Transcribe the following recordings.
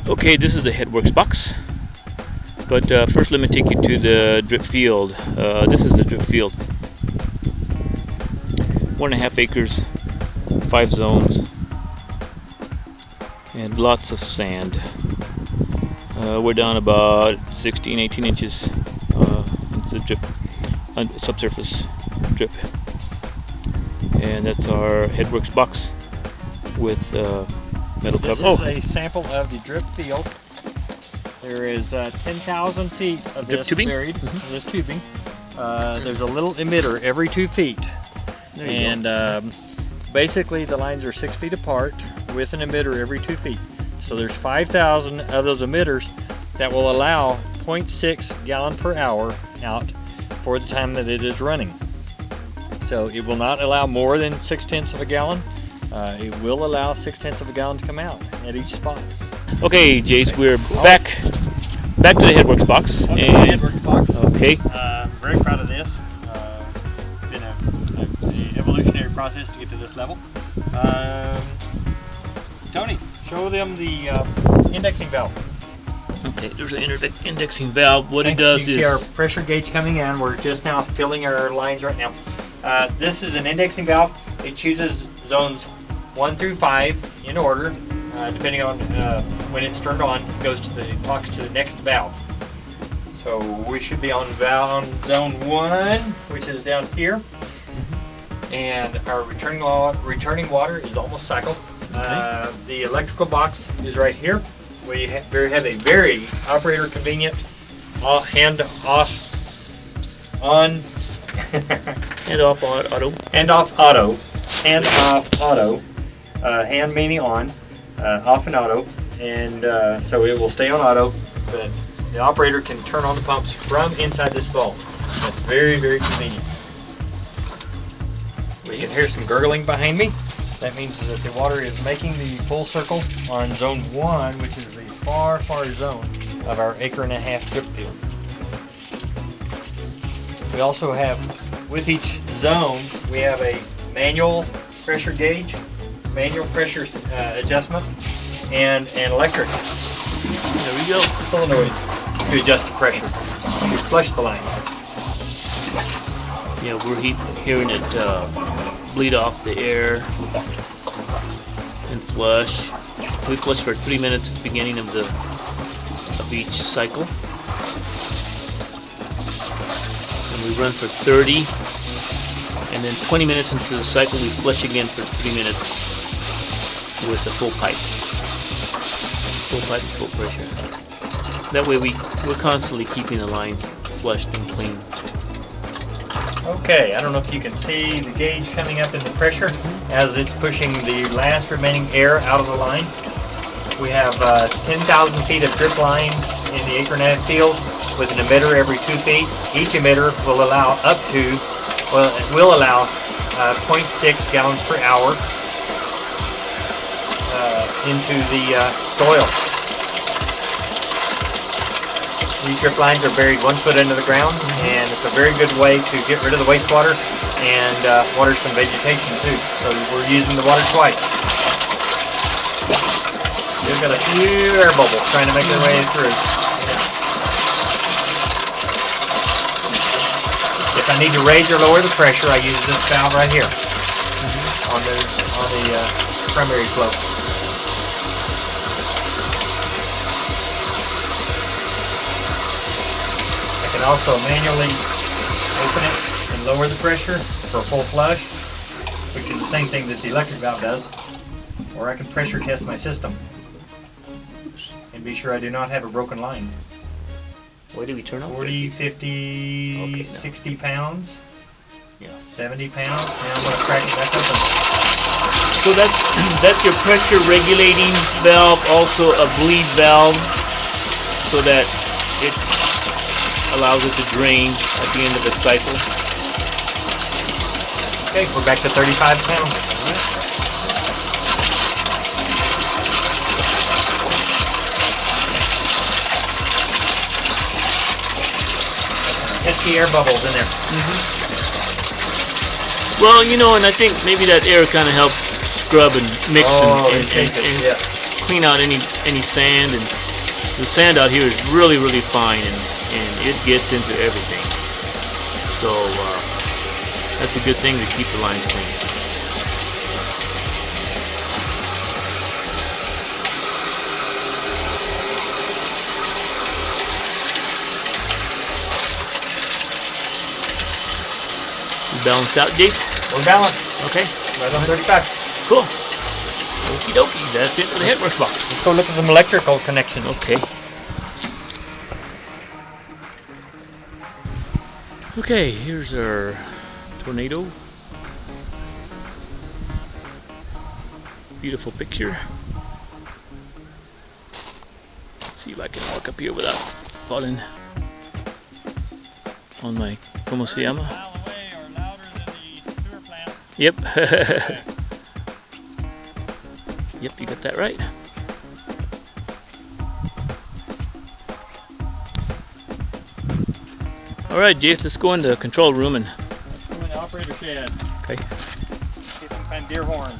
Okay, this is the Headworks box, but first let me take you to the drip field. This is the drip field. 1.5 acres, 5 zones, and lots of sand. We're down about 16-18 inches into the drip, subsurface drip, and that's our Headworks box with metal cover. This is a sample of the drip field. There is 10,000 feet of drip this tubing? buried. This tubing. There's a little emitter every 2 feet, and basically the lines are 6 feet apart with an emitter every 2 feet. So there's 5,000 of those emitters that will allow 0.6 gallon per hour out for the time that it is running. So it will not allow more than 6/10 of a gallon. It will allow 6/10 of a gallon to come out at each spot. Okay, Jace, we're back to the Headworks box. Headworks box. Okay. I'm very proud of this. Been an evolutionary process to get to this level. Tony, show them the indexing valve. Okay, there's an indexing valve. What it does you is... see our pressure gauge coming in. We're just now filling our lines right now. This is an indexing valve. It chooses zones 1 through 5 in order, depending on when it's turned on. It goes to talks to the next valve. So we should be on zone 1, which is down here, and our returning water is almost cycled. Okay. The electrical box is right here. We have a very operator convenient hand off auto, hand meaning on, off and auto, and so it will stay on auto, but the operator can turn on the pumps from inside this valve. That's very, very convenient. You can hear some gurgling behind me. That means that the water is making the full circle on zone 1, which is the far, far zone of our 1.5-acre drip field. We also have, with each zone, we have a manual pressure gauge, manual pressure adjustment, and an electric. There we go. Solenoid to adjust the pressure. We flush the line. Yeah, we're hearing it bleed off the air and flush. We flush for 3 minutes at the beginning of each cycle, and we run for 30, and then 20 minutes into the cycle we flush again for 3 minutes with a full pipe and full pressure. That way we're constantly keeping the lines flushed and clean. Okay, I don't know if you can see the gauge coming up in the pressure as it's pushing the last remaining air out of the line. We have 10,000 feet of drip line in the 1.5-acre field with an emitter every 2 feet. Each emitter will allow 0.6 gallons per hour into the soil. These drip lines are buried 1 foot under the ground, and it's a very good way to get rid of the wastewater and water some vegetation too. So we're using the water twice. We've got a few air bubbles trying to make their way through. If I need to raise or lower the pressure, I use this valve right here on the primary flow. I can also manually open it and lower the pressure for full flush, which is the same thing that the electric valve does. Or I can pressure test my system and be sure I do not have a broken line. Why do we turn off? 40, 50, Okay, 60 pounds, Yeah. 70 pounds. Now I'm going to crack it back open. So that's your pressure regulating valve, also a bleed valve, so that it allows it to drain at the end of the cycle. Okay, we're back to 35 pounds. Pesky air bubbles in there. Well, you know, and I think maybe that air kind of helps scrub and mix Oh, and yeah. clean out any sand, and the sand out here is really fine, and it gets into everything. So that's a good thing to keep the lines clean. You balanced out, Jace? We're balanced. Okay. Right on 35. Cool. Okie dokie. That's it for the headworks box. Let's go look at some electrical connections. Okay. Okay, here's our tornado. Beautiful picture. Let's see if I can walk up here without falling on my ¿Cómo se llama? Yep. Yep, you got that right. Alright, Jace, let's go in the control room and... Let's go in the operator shed. Okay. Get some kind of deer horns.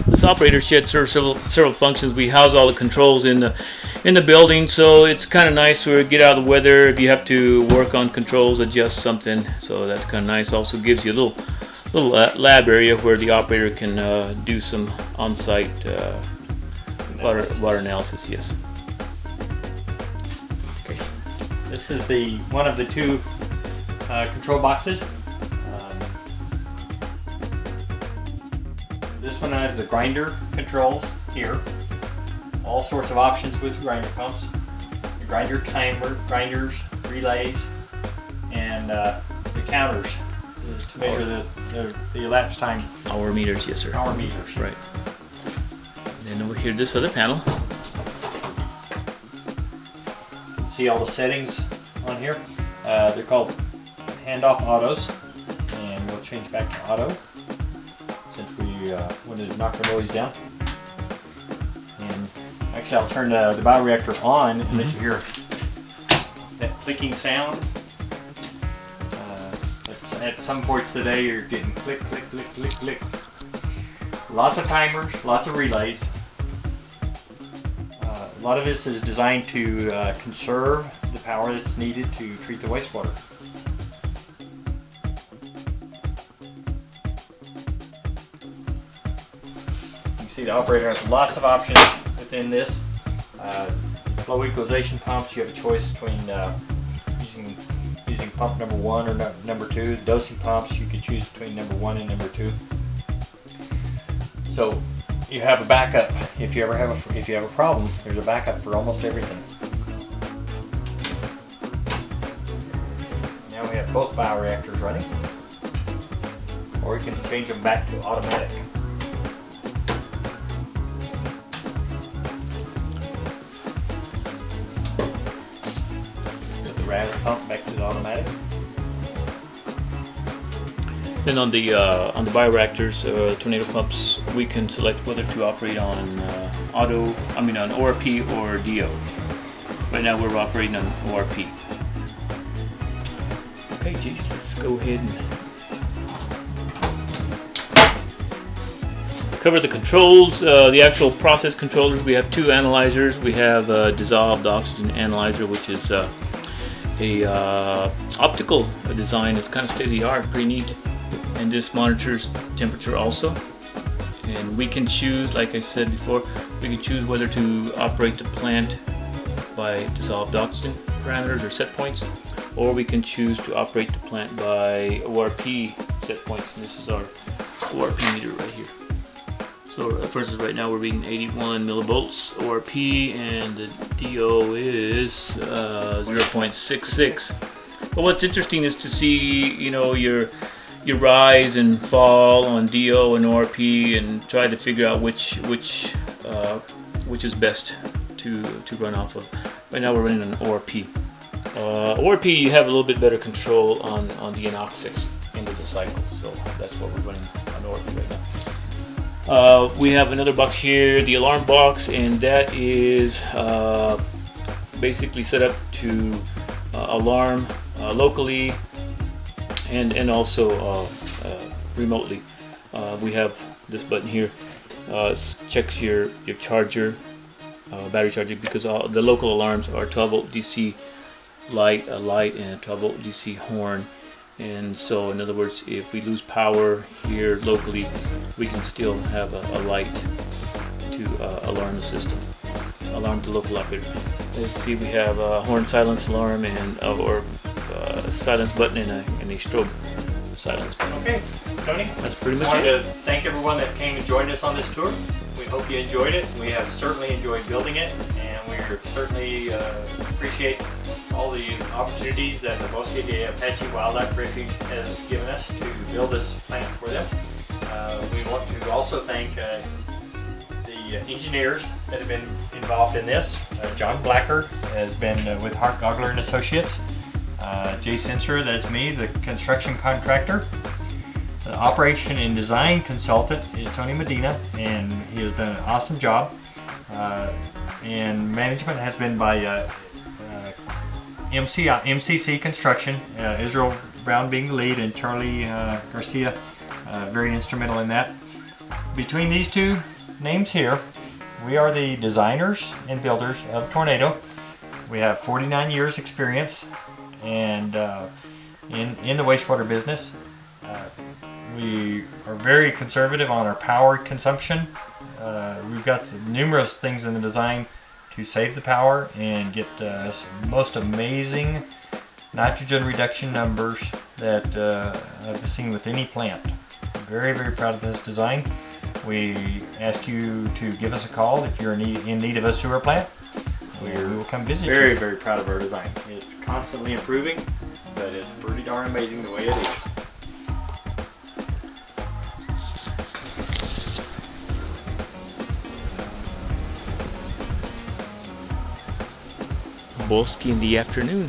This operator shed serves several functions. We house all the controls in the building, so it's kind of nice to get out of the weather if you have to work on controls, adjust something. So that's kind of nice. Also gives you a little lab area where the operator can do some on-site water analysis. Yes. Okay. This is one of the two control boxes. This one has the grinder controls here. All sorts of options with grinder pumps. The grinder timer, grinders, relays, and the counters to measure the elapsed time. Hour meters, yes sir. Hour meters. Right. And then over here, this other panel. You can see all the settings on here. They're called handoff autos, and we'll change back to auto since we wanted to knock the noise down. And actually, I'll turn the bioreactor on and let you hear that clicking sound. At some points today, you're getting click, click, click, click, click. Lots of timers, lots of relays. A lot of this is designed to conserve the power that's needed to treat the wastewater. You can see the operator has lots of options within this. Flow equalization pumps, you have a choice between using pump number 1 or number 2. Dosing pumps, you can choose between number 1 and number 2. So you have a backup if you have a problem. There's a backup for almost everything. Now we have both bioreactors running, or you can change them back to automatic. Got the RAS pump back to the automatic. Then on the bioreactors, tornado pumps, we can select whether to operate on on ORP or DO. Right now we're operating on ORP. Okay, geez, let's go ahead and cover the controls. The actual process controllers, we have 2 analyzers. We have a dissolved oxygen analyzer, which is a optical design. It's kind of state-of-the-art, pretty neat. And this monitors temperature also. And we can choose, like I said before, we can choose whether to operate the plant by dissolved oxygen parameters or set points, or we can choose to operate the plant by ORP set points. And this is our ORP meter right here. So for instance, right now we're reading 81 millivolts ORP, and the DO is 0.66. But what's interesting is to see, your rise and fall on DO and ORP, and try to figure out which is best to run off of. Right now we're running on ORP. ORP, you have a little bit better control on the anoxics into the cycle, so that's what we're running on ORP right now. We have another box here, the alarm box, and that is basically set up to alarm locally and also remotely. we have this button here. Checks your charger, battery charger, because the local alarms are 12-volt DC light, a light, and a 12-volt DC horn. And so, in other words, if we lose power here locally, we can still have a light to alarm the system, alarm the local operator. Let's see, we have a horn silence alarm and silence button and a strobe silence button. Okay, Tony, that's pretty much I wanted it. to thank everyone that came and joined us on this tour. We hope you enjoyed it. We have certainly enjoyed building it, and we certainly appreciate all the opportunities that the Muskogee Apache Wildlife Refuge has given us to build this plant for them. We want to also thank the engineers that have been involved in this. John Blacker has been with Hart Gogler and Associates. Jay Sensor, that's me, the construction contractor. The operation and design consultant is Tony Medina, and he has done an awesome job. And management has been by MCC Construction, Israel Brown being the lead, and Charlie Garcia very instrumental in that. Between these two names here, we are the designers and builders of Tornado. We have 49 years experience and in the wastewater business. We are very conservative on our power consumption. We've got numerous things in the design to save the power and get most amazing nitrogen reduction numbers that I've seen with any plant. I'm very, very proud of this design. We ask you to give us a call if you're in need of a sewer plant. We will come visit you. Very, very proud of our design. It's constantly improving, but it's pretty darn amazing the way it is. Bolski in the afternoon.